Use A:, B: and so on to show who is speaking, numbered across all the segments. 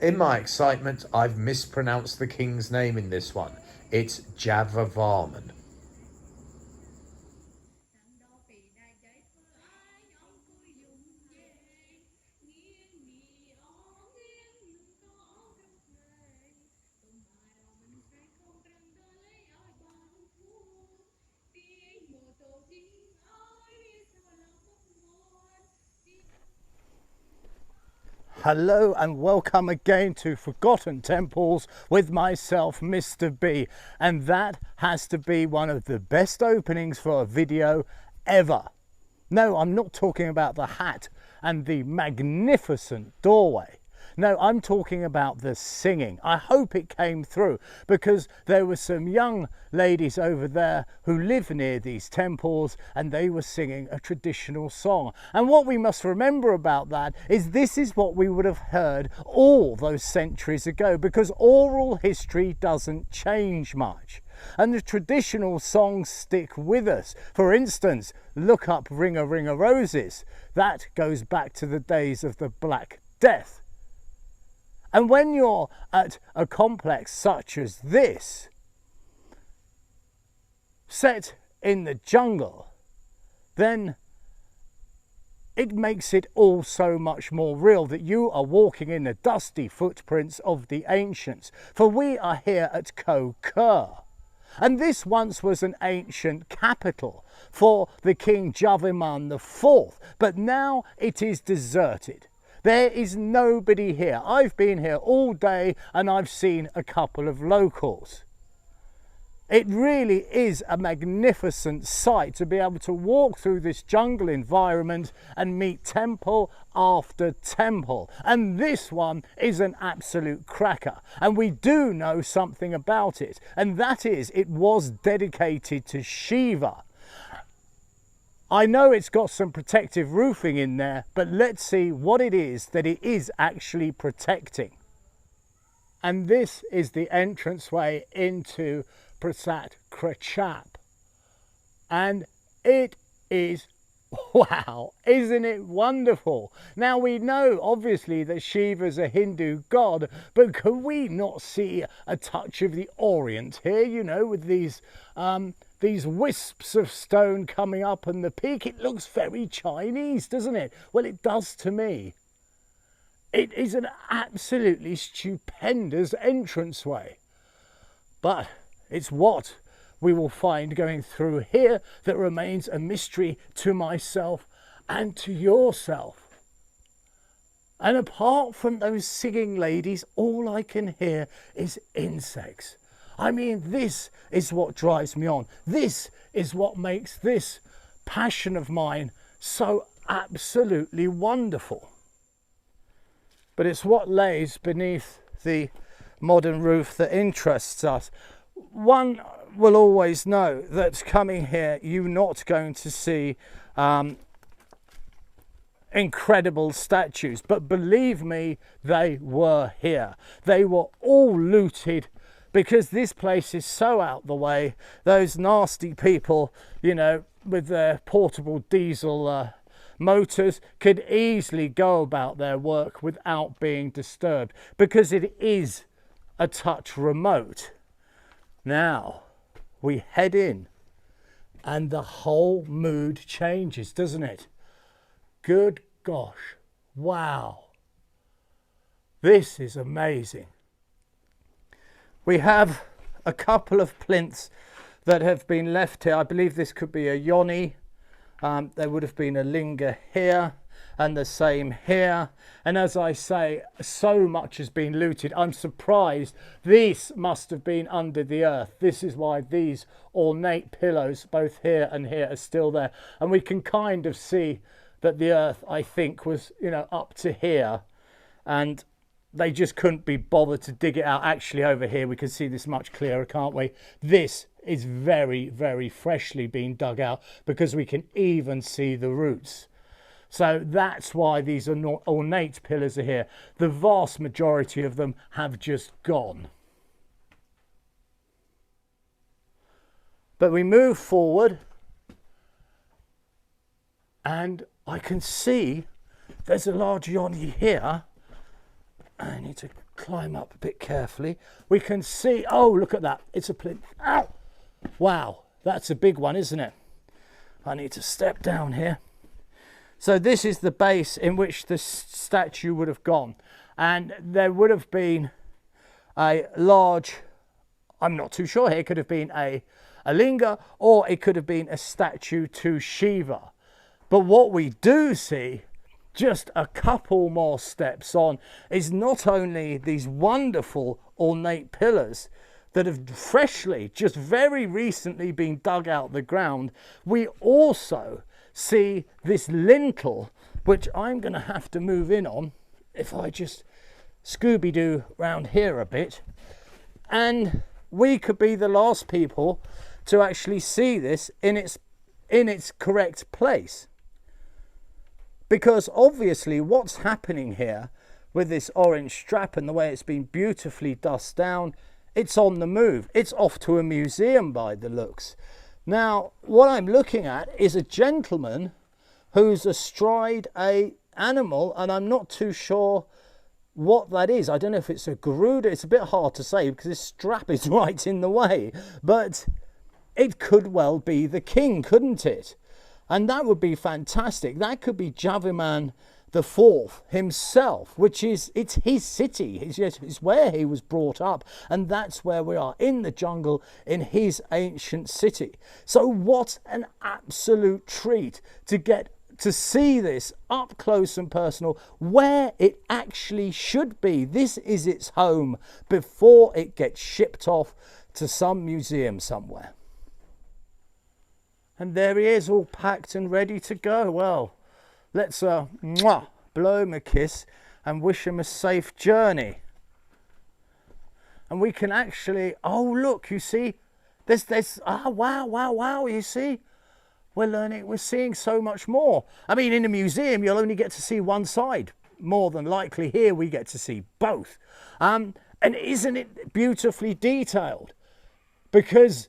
A: In my excitement, I've mispronounced the king's name in this one. It's Javavarman.
B: Hello and welcome again to Forgotten Temples with myself, Mr. B. And that has to be one of the best openings for a video ever. No, I'm not talking about the hat and the magnificent doorway. No, I'm talking about the singing. I hope it came through because there were some young ladies over there who live near these temples and they were singing a traditional song. And what we must remember about that is this is what we would have heard all those centuries ago, because oral history doesn't change much. And the traditional songs stick with us. For instance, look up Ring a Ring a Roses. That goes back to the days of the Black Death. And when you're at a complex such as this, set in the jungle, then it makes it all so much more real that you are walking in the dusty footprints of the ancients. For we are here at Ko-Kur. And this once was an ancient capital for the King Javiman IV, but now it is deserted. There is nobody here. I've been here all day and I've seen a couple of locals. It really is a magnificent sight to be able to walk through this jungle environment and meet temple after temple. And this one is an absolute cracker. And we do know something about it. And that is, it was dedicated to Shiva. I know it's got some protective roofing in there, but let's see what it is that it is actually protecting. And this is the entranceway into Prasat Krachap. And it is, wow, isn't it wonderful? Now we know obviously that Shiva's a Hindu god, but could we not see a touch of the Orient here, you know, with these wisps of stone coming up and the peak? It looks very Chinese, doesn't it? Well, it does to me. It is an absolutely stupendous entranceway. But it's what we will find going through here that remains a mystery to myself and to yourself. And apart from those singing ladies, all I can hear is insects. I mean, this is what drives me on. This is what makes this passion of mine so absolutely wonderful. But it's what lays beneath the modern roof that interests us. One will always know that coming here, you're not going to see incredible statues. But believe me, they were here. They were all looted, because this place is so out the way. Those nasty people, you know, with their portable diesel motors could easily go about their work without being disturbed, because it is a touch remote. Now we head in and the whole mood changes, doesn't it? Good gosh, wow. This is amazing. We have a couple of plinths that have been left here. I believe this could be a yoni. There would have been a linga here and the same here. And as I say, so much has been looted. I'm surprised. These must have been under the earth. This is why these ornate pillows, both here and here, are still there. And we can kind of see that the earth, I think, was, you know, up to here. And they just couldn't be bothered to dig it out. Actually, over here, we can see this much clearer, can't we? This is very, very freshly being dug out, because we can even see the roots. So that's why these ornate pillars are here. The vast majority of them have just gone. But we move forward and I can see there's a large yoni here. I need to climb up a bit carefully. We can see, oh, look at that. It's a plinth. Ow! Wow, that's a big one, isn't it? I need to step down here. So this is the base in which the statue would have gone. And there would have been a large, I'm not too sure here, it could have been a linga, or it could have been a statue to Shiva. But what we do see, just a couple more steps on, is not only these wonderful ornate pillars that have freshly, just very recently been dug out the ground, we also see this lintel, which I'm going to have to move in on if I just Scooby-Doo round here a bit. And we could be the last people to actually see this in its correct place. Because obviously what's happening here with this orange strap and the way it's been beautifully dust down, it's on the move. It's off to a museum by the looks. Now, what I'm looking at is a gentleman who's astride a animal, and I'm not too sure what that is. I don't know if it's a Garuda. It's a bit hard to say because this strap is right in the way, but it could well be the king, couldn't it? And that would be fantastic. That could be Javiman the Fourth himself, which is, it's his city. It's where he was brought up, and that's where we are, in the jungle, in his ancient city. So what an absolute treat to get to see this up close and personal, where it actually should be. This is its home before it gets shipped off to some museum somewhere. And there he is, all packed and ready to go. Well, let's blow him a kiss and wish him a safe journey. And we can actually, oh look, you see, there's wow, you see, we're seeing so much more. I mean, in a museum, you'll only get to see one side. More than likely here, we get to see both. And isn't it beautifully detailed? Because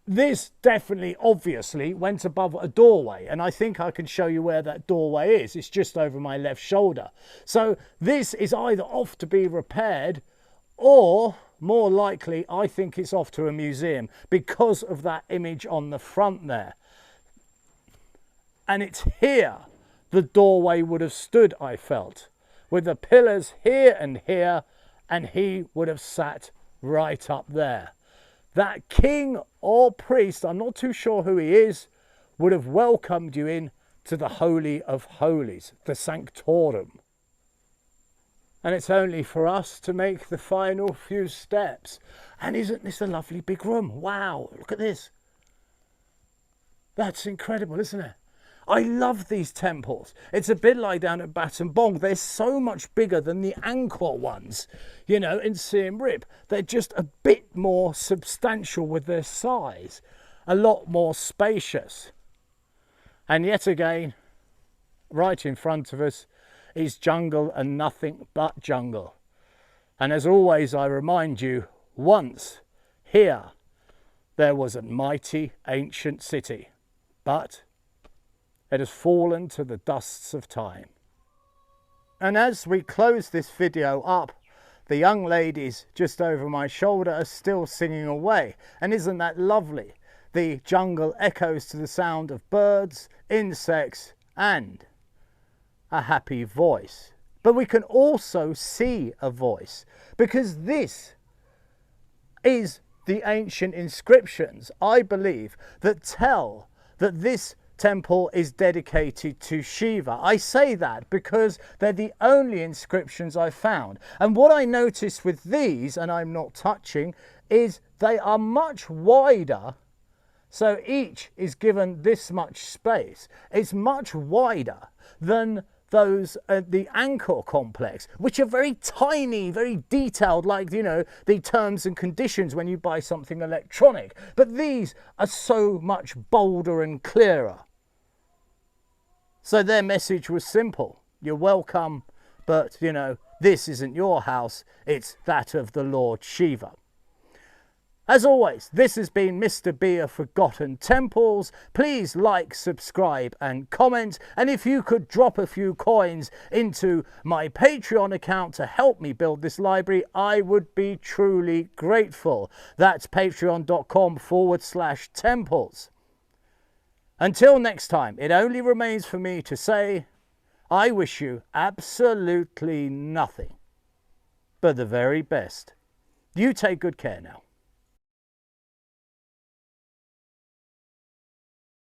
B: this definitely, obviously, went above a doorway, and I think I can show you where that doorway is. It's just over my left shoulder. So this is either off to be repaired, or more likely, I think it's off to a museum because of that image on the front there. And it's here the doorway would have stood, I felt, with the pillars here, and he would have sat right up there. That king or priest, I'm not too sure who he is, would have welcomed you in to the Holy of Holies, the Sanctorum. And it's only for us to make the final few steps. And isn't this a lovely big room? Wow, look at this. That's incredible, isn't it? I love these temples. It's a bit like down at Battambang Bong. They're so much bigger than the Angkor ones, you know, in Siem Reap. They're just a bit more substantial with their size, a lot more spacious. And yet again, right in front of us is jungle and nothing but jungle. And as always, I remind you, once here there was a mighty ancient city, but it has fallen to the dusts of time. And as we close this video up, the young ladies just over my shoulder are still singing away. And isn't that lovely? The jungle echoes to the sound of birds, insects, and a happy voice. But we can also see a voice, because this is the ancient inscriptions, I believe, that tell that this temple is dedicated to Shiva. I say that because they're the only inscriptions I found. And what I noticed with these, and I'm not touching, is they are much wider. So each is given this much space. It's much wider than those at the Angkor complex, which are very tiny, very detailed, like, you know, the terms and conditions when you buy something electronic. But these are so much bolder and clearer. So their message was simple. You're welcome, but, you know, this isn't your house. It's that of the Lord Shiva. As always, this has been Mr. B of Forgotten Temples. Please like, subscribe and comment. And if you could drop a few coins into my Patreon account to help me build this library, I would be truly grateful. That's patreon.com/temples. Until next time, it only remains for me to say, I wish you absolutely nothing but the very best. You take good care now.